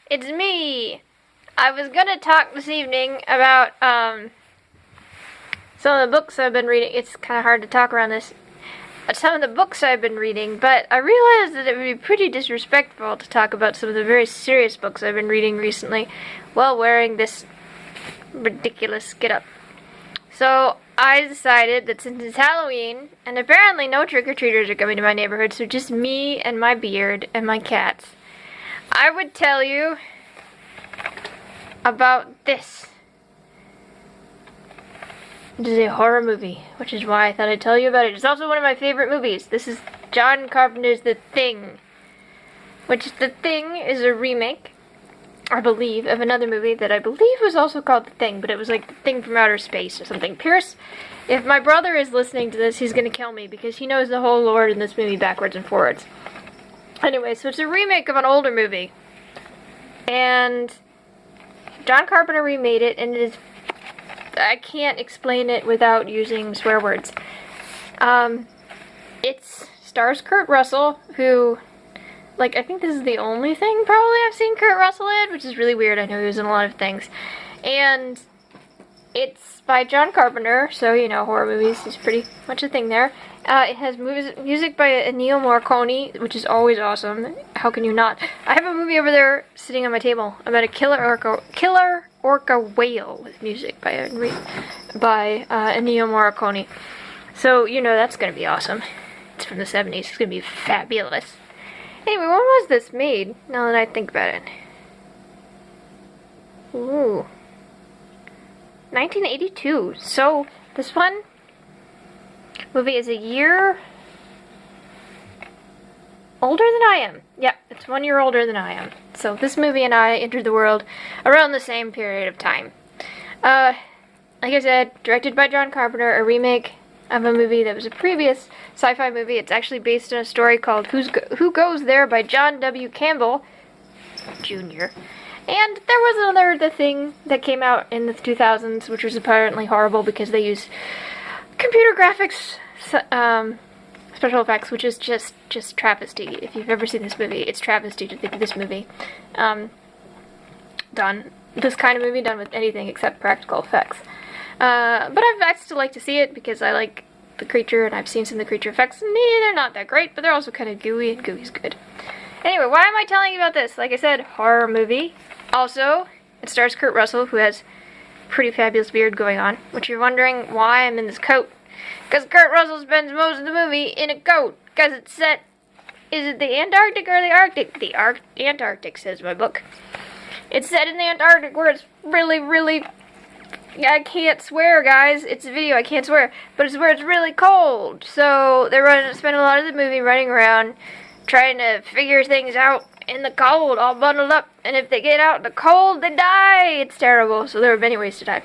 It's me! I was gonna talk this evening about, some of the books I've been reading. It's kinda hard to talk around this. Some of the books I've been reading, but I realized that it would be pretty disrespectful to talk about some of the very serious books I've been reading recently while wearing this ridiculous getup. So I decided that since it's Halloween, and apparently no trick-or-treaters are coming to my neighborhood, so just me and my beard and my cats, I would tell you about this. It is a horror movie, which is why I thought I'd tell you about it. It's also one of my favorite movies. This is John Carpenter's The Thing, which The Thing is a remake, I believe, of another movie that I believe was also called The Thing, but it was like The Thing from Outer Space or something. Pierce, if my brother is listening to this, he's gonna kill me because he knows the whole lore in this movie backwards and forwards. Anyway, so it's a remake of an older movie, and John Carpenter remade it, and it is, I can't explain it without using swear words. It stars Kurt Russell, who, like, I think this is the only thing probably I've seen Kurt Russell in, which is really weird. I know he was in a lot of things. And it's by John Carpenter, so, you know, horror movies is pretty much a thing there. It has music by Ennio Morricone, which is always awesome. How can you not? I have a movie over there sitting on my table about a killer orca whale with music by Ennio Morricone. So, you know, that's going to be awesome. It's from the 70s. It's going to be fabulous. Anyway, when was this made, now that I think about it? Ooh. 1982. So, this movie is a year older than I am. Yep, it's 1 year older than I am. So, this movie and I entered the world around the same period of time. Like I said, directed by John Carpenter, a remake of a movie that was a previous sci-fi movie. It's actually based on a story called Who Goes There by John W. Campbell Jr. And there was The Thing that came out in the 2000s, which was apparently horrible because they used computer graphics, special effects, which is just travesty. If you've ever seen this movie, it's travesty to think of this movie this kind of movie done with anything except practical effects. But I'd still like to see it because I like the creature and I've seen some of the creature effects. And they're not that great, but they're also kind of gooey, and gooey's good. Anyway, why am I telling you about this? Like I said, horror movie. Also, it stars Kurt Russell, who has pretty fabulous beard going on, which you're wondering why I'm in this coat. Because Kurt Russell spends most of the movie in a coat. Because it's set, is it the Antarctic or the Arctic? The Antarctic, says my book. It's set in the Antarctic where it's really, really, I can't swear, guys. It's a video, I can't swear. But it's where it's really cold. So they spend a lot of the movie running around trying to figure things out in the cold, all bundled up. And if they get out in the cold, they die. It's terrible. So there are many ways to die.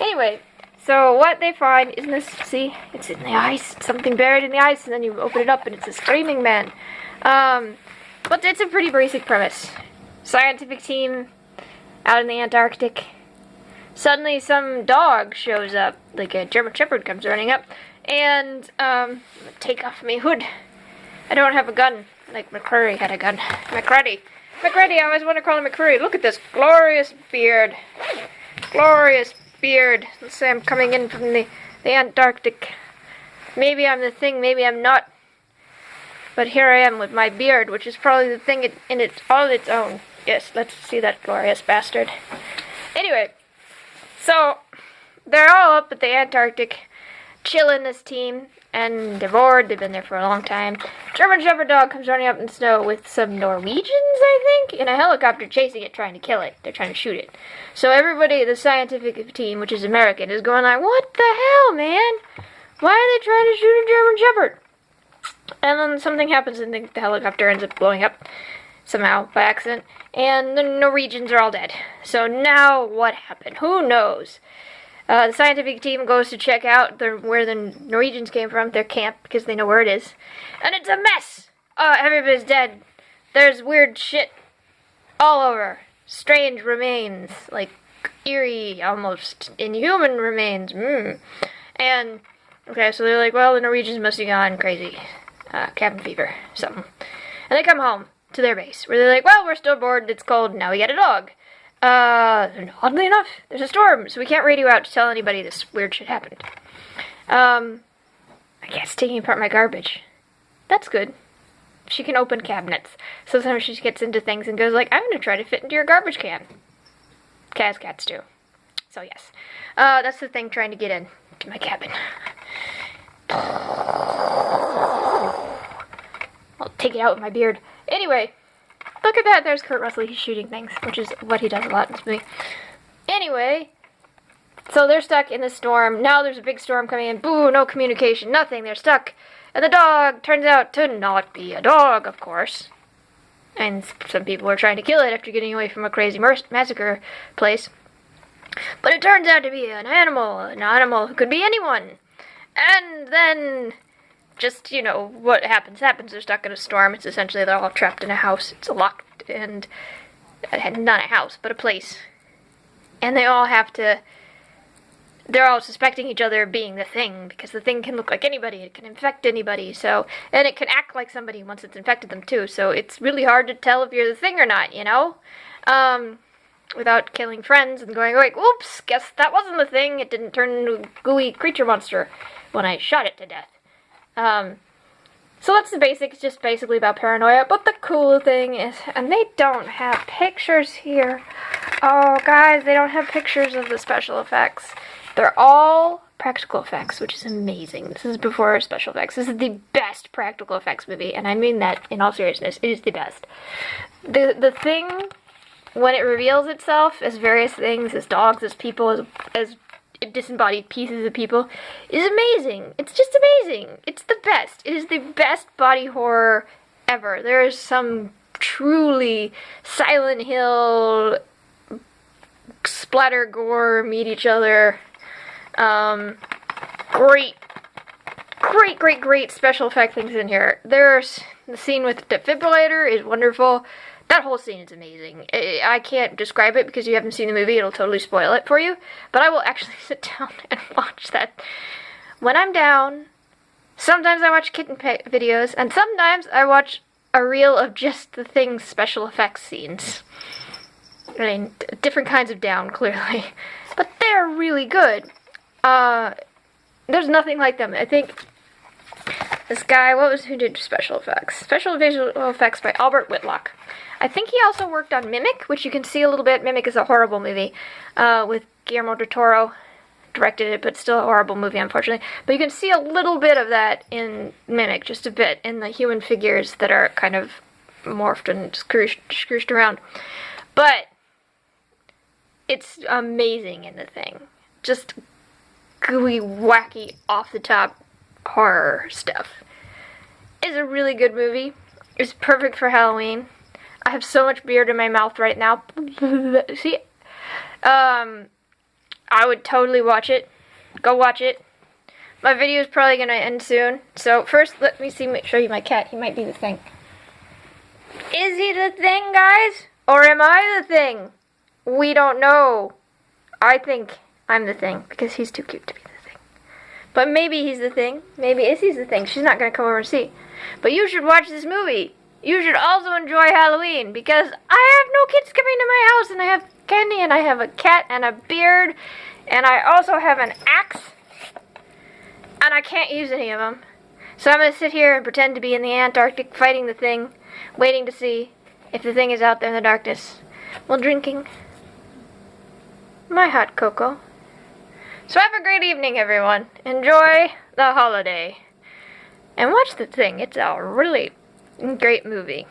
Anyway, so what they find is this, see, it's in the ice. It's something buried in the ice. And then you open it up and it's a screaming man. But it's a pretty basic premise. Scientific team out in the Antarctic. Suddenly some dog shows up, like a German Shepherd comes running up, and, take off my hood. I don't have a gun, like McCreary had a gun. McCready, I always want to call him McCreary. Look at this glorious beard. Glorious beard. Let's say I'm coming in from the Antarctic. Maybe I'm the Thing, maybe I'm not. But here I am with my beard, which is probably the Thing in its all its own. Yes, let's see that glorious bastard. Anyway, so they're all up at the Antarctic, chilling, this team, and they're bored. They've been there for a long time. German Shepherd dog comes running up in the snow with some Norwegians, I think, in a helicopter chasing it, trying to kill it. They're trying to shoot it. So everybody, the scientific team, which is American, is going like, what the hell, man? Why are they trying to shoot a German Shepherd? And then something happens and the helicopter ends up blowing up somehow by accident, and the Norwegians are all dead. So now what happened? Who knows? The scientific team goes to check out where the Norwegians came from, their camp, because they know where it is. And it's a mess! Everybody's dead. There's weird shit all over. Strange remains, like eerie, almost inhuman remains. And, okay, so they're like, well, the Norwegians must have gone crazy. Cabin fever, something. And they come home. to their base, where they're like, well, we're still bored, it's cold, now we get a dog. And oddly enough, there's a storm, so we can't radio out to tell anybody this weird shit happened. I guess taking apart my garbage. That's good. She can open cabinets. So sometimes she gets into things and goes like, I'm gonna try to fit into your garbage can. As cats do. So yes. That's the thing, trying to get in to my cabin. I'll take it out with my beard. Anyway, look at that. There's Kurt Russell. He's shooting things, which is what he does a lot in this movie. Anyway, so they're stuck in the storm. Now there's a big storm coming in. Boo, no communication, nothing. They're stuck. And the dog turns out to not be a dog, of course. And some people are trying to kill it after getting away from a crazy massacre place. But it turns out to be an animal who could be anyone. And then, just, you know, what happens. They're stuck in a storm. It's essentially they're all trapped in a house. It's locked, and not a house, but a place. And they all have to, they're all suspecting each other of being the Thing, because the Thing can look like anybody, it can infect anybody, so, and it can act like somebody once it's infected them too, so it's really hard to tell if you're the Thing or not, you know? Without killing friends and going like, oops, guess that wasn't the Thing, it didn't turn into a gooey creature monster when I shot it to death. So that's the basics, just basically about paranoia, but the cool thing is, and they don't have pictures here. Oh, guys, they don't have pictures of the special effects. They're all practical effects, which is amazing. This is before special effects. This is the best practical effects movie, and I mean that in all seriousness. It is the best. The Thing, when it reveals itself as various things, as dogs, as people, as disembodied pieces of people, is amazing. It's just amazing. It's the best. It is the best body horror ever. There is some truly Silent Hill splatter gore meet each other. Great special effect things in here. There's the scene with the defibrillator is wonderful. That whole scene is amazing. I can't describe it because you haven't seen the movie. It'll totally spoil it for you. But I will actually sit down and watch that when I'm down. Sometimes I watch kitten videos, and sometimes I watch a reel of just the Thing's special effects scenes. I mean, different kinds of down, clearly. But they're really good. There's nothing like them. I think this guy, who did special effects? Special visual effects by Albert Whitlock. I think he also worked on Mimic, which you can see a little bit. Mimic is a horrible movie, with Guillermo del Toro directed it, but still a horrible movie, unfortunately. But you can see a little bit of that in Mimic, just a bit, in the human figures that are kind of morphed and scrooshed around. But it's amazing in the Thing. Just gooey, wacky, off-the-top horror stuff. It's a really good movie. It's perfect for Halloween. I have so much beard in my mouth right now. See? I would totally watch it. Go watch it. My video is probably going to end soon. So first, let me show you my cat. He might be the Thing. Is he the Thing, guys? Or am I the Thing? We don't know. I think I'm the Thing because he's too cute to be the Thing. But maybe he's the Thing. Maybe Issy's the Thing. She's not going to come over and see. But you should watch this movie. You should also enjoy Halloween because I have no kids coming to my house, and I have candy, and I have a cat and a beard, and I also have an axe, and I can't use any of them. So I'm going to sit here and pretend to be in the Antarctic fighting the Thing, waiting to see if the Thing is out there in the darkness while drinking my hot cocoa. So have a great evening, everyone. Enjoy the holiday. And watch the Thing. It's a really great movie.